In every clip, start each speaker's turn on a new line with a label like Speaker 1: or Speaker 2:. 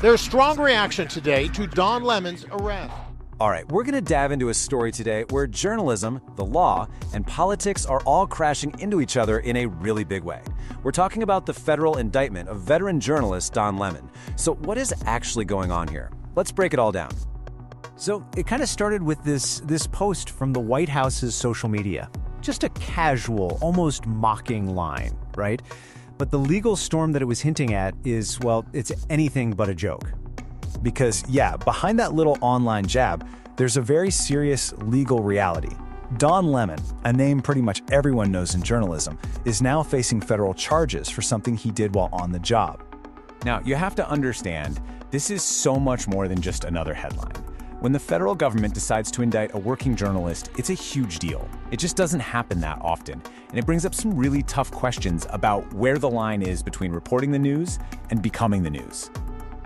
Speaker 1: There's strong reaction today to Don Lemon's arrest.
Speaker 2: All right, we're going to dive into a story today where journalism, the law, and politics are all crashing into each other in a really big way. We're talking about the federal indictment of veteran journalist Don Lemon. So what is actually going on here? Let's break it all down.
Speaker 3: So it kind of started with this post from the White House's social media. Just a casual, almost mocking line, right? But the legal storm that it was hinting at is, well, it's anything but a joke.
Speaker 4: Because, yeah, behind that little online jab, there's a very serious legal reality. Don Lemon, a name pretty much everyone knows in journalism, is now facing federal charges for something he did while on the job.
Speaker 2: Now, you have to understand, this is so much more than just another headline. When the federal government decides to indict a working journalist, it's a huge deal. It just doesn't happen that often, and it brings up some really tough questions about where the line is between reporting the news and becoming the news.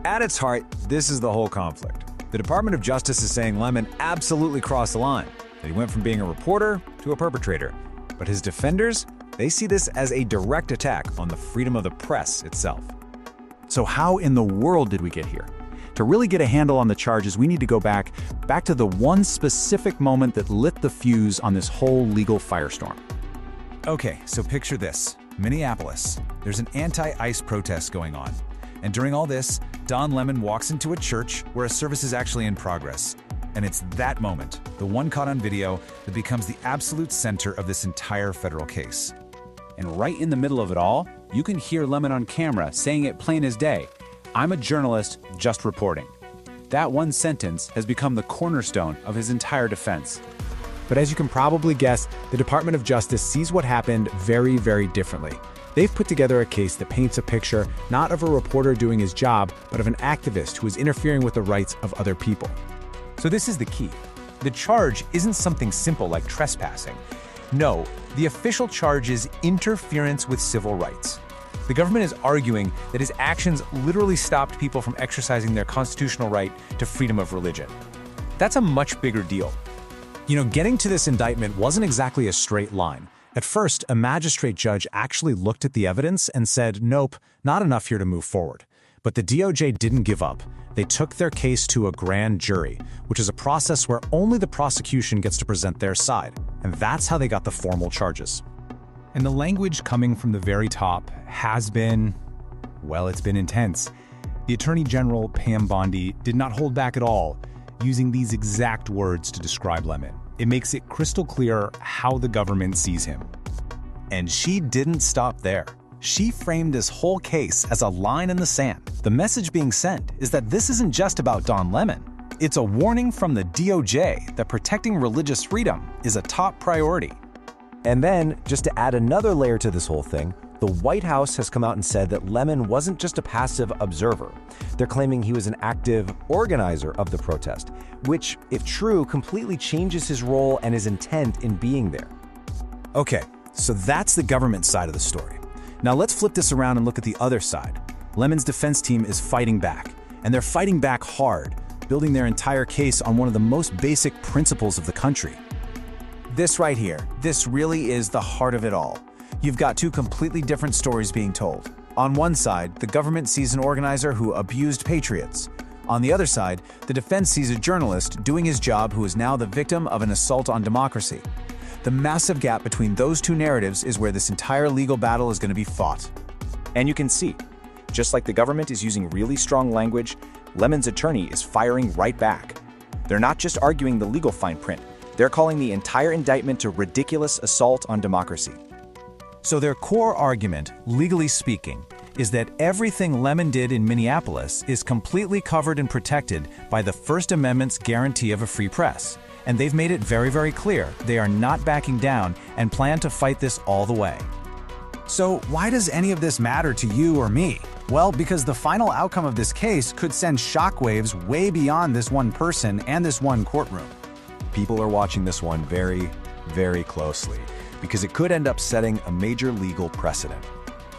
Speaker 4: At its heart, this is the whole conflict. The Department of Justice is saying Lemon absolutely crossed the line, that he went from being a reporter to a perpetrator. But his defenders, they see this as a direct attack on the freedom of the press itself. So how in the world did we get here? To really get a handle on the charges, we need to go back to the one specific moment that lit the fuse on this whole legal firestorm. Okay, so picture this. Minneapolis. There's an anti-ICE protest going on. And during all this, Don Lemon walks into a church where a service is actually in progress. And it's that moment, the one caught on video, that becomes the absolute center of this entire federal case. And right in the middle of it all, you can hear Lemon on camera saying it plain as day, "I'm a journalist just reporting." That one sentence has become the cornerstone of his entire defense.
Speaker 3: But as you can probably guess, the Department of Justice sees what happened very, very differently. They've put together a case that paints a picture not of a reporter doing his job, but of an activist who is interfering with the rights of other people.
Speaker 5: So this is the key. The charge isn't something simple like trespassing. No, the official charge is interference with civil rights. The government is arguing that his actions literally stopped people from exercising their constitutional right to freedom of religion. That's a much bigger deal.
Speaker 4: You know, getting to this indictment wasn't exactly a straight line. At first, a magistrate judge actually looked at the evidence and said, nope, not enough here to move forward. But the DOJ didn't give up. They took their case to a grand jury, which is a process where only the prosecution gets to present their side. And that's how they got the formal charges.
Speaker 5: And the language coming from the very top has been, well, it's been intense. The Attorney General, Pam Bondi, did not hold back at all, using these exact words to describe Lemon. It makes it crystal clear how the government sees him.
Speaker 4: And she didn't stop there. She framed this whole case as a line in the sand. The message being sent is that this isn't just about Don Lemon. It's a warning from the DOJ that protecting religious freedom is a top priority.
Speaker 6: And then, just to add another layer to this whole thing, the White House has come out and said that Lemon wasn't just a passive observer. They're claiming he was an active organizer of the protest, which, if true, completely changes his role and his intent in being there.
Speaker 4: Okay, so that's the government side of the story. Now let's flip this around and look at the other side. Lemon's defense team is fighting back, and they're fighting back hard, building their entire case on one of the most basic principles of the country.
Speaker 7: This right here, this really is the heart of it all. You've got two completely different stories being told. On one side, the government sees an organizer who abused patriots. On the other side, the defense sees a journalist doing his job who is now the victim of an assault on democracy. The massive gap between those two narratives is where this entire legal battle is going to be fought.
Speaker 2: And you can see, just like the government is using really strong language, Lemon's attorney is firing right back. They're not just arguing the legal fine print, they're calling the entire indictment a ridiculous assault on democracy.
Speaker 4: So their core argument, legally speaking, is that everything Lemon did in Minneapolis is completely covered and protected by the First Amendment's guarantee of a free press. And they've made it very, very clear they are not backing down and plan to fight this all the way.
Speaker 7: So why does any of this matter to you or me? Well, because the final outcome of this case could send shockwaves way beyond this one person and this one courtroom.
Speaker 6: People are watching this one very, very closely because it could end up setting a major legal precedent.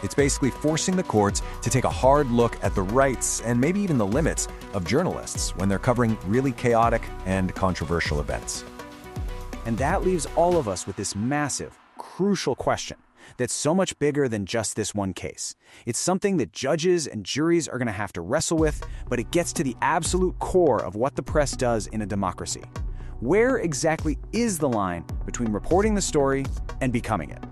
Speaker 6: It's basically forcing the courts to take a hard look at the rights and maybe even the limits of journalists when they're covering really chaotic and controversial events.
Speaker 2: And that leaves all of us with this massive, crucial question. that's so much bigger than just this one case. It's something that judges and juries are going to have to wrestle with, but it gets to the absolute core of what the press does in a democracy. Where exactly is the line between reporting the story and becoming it?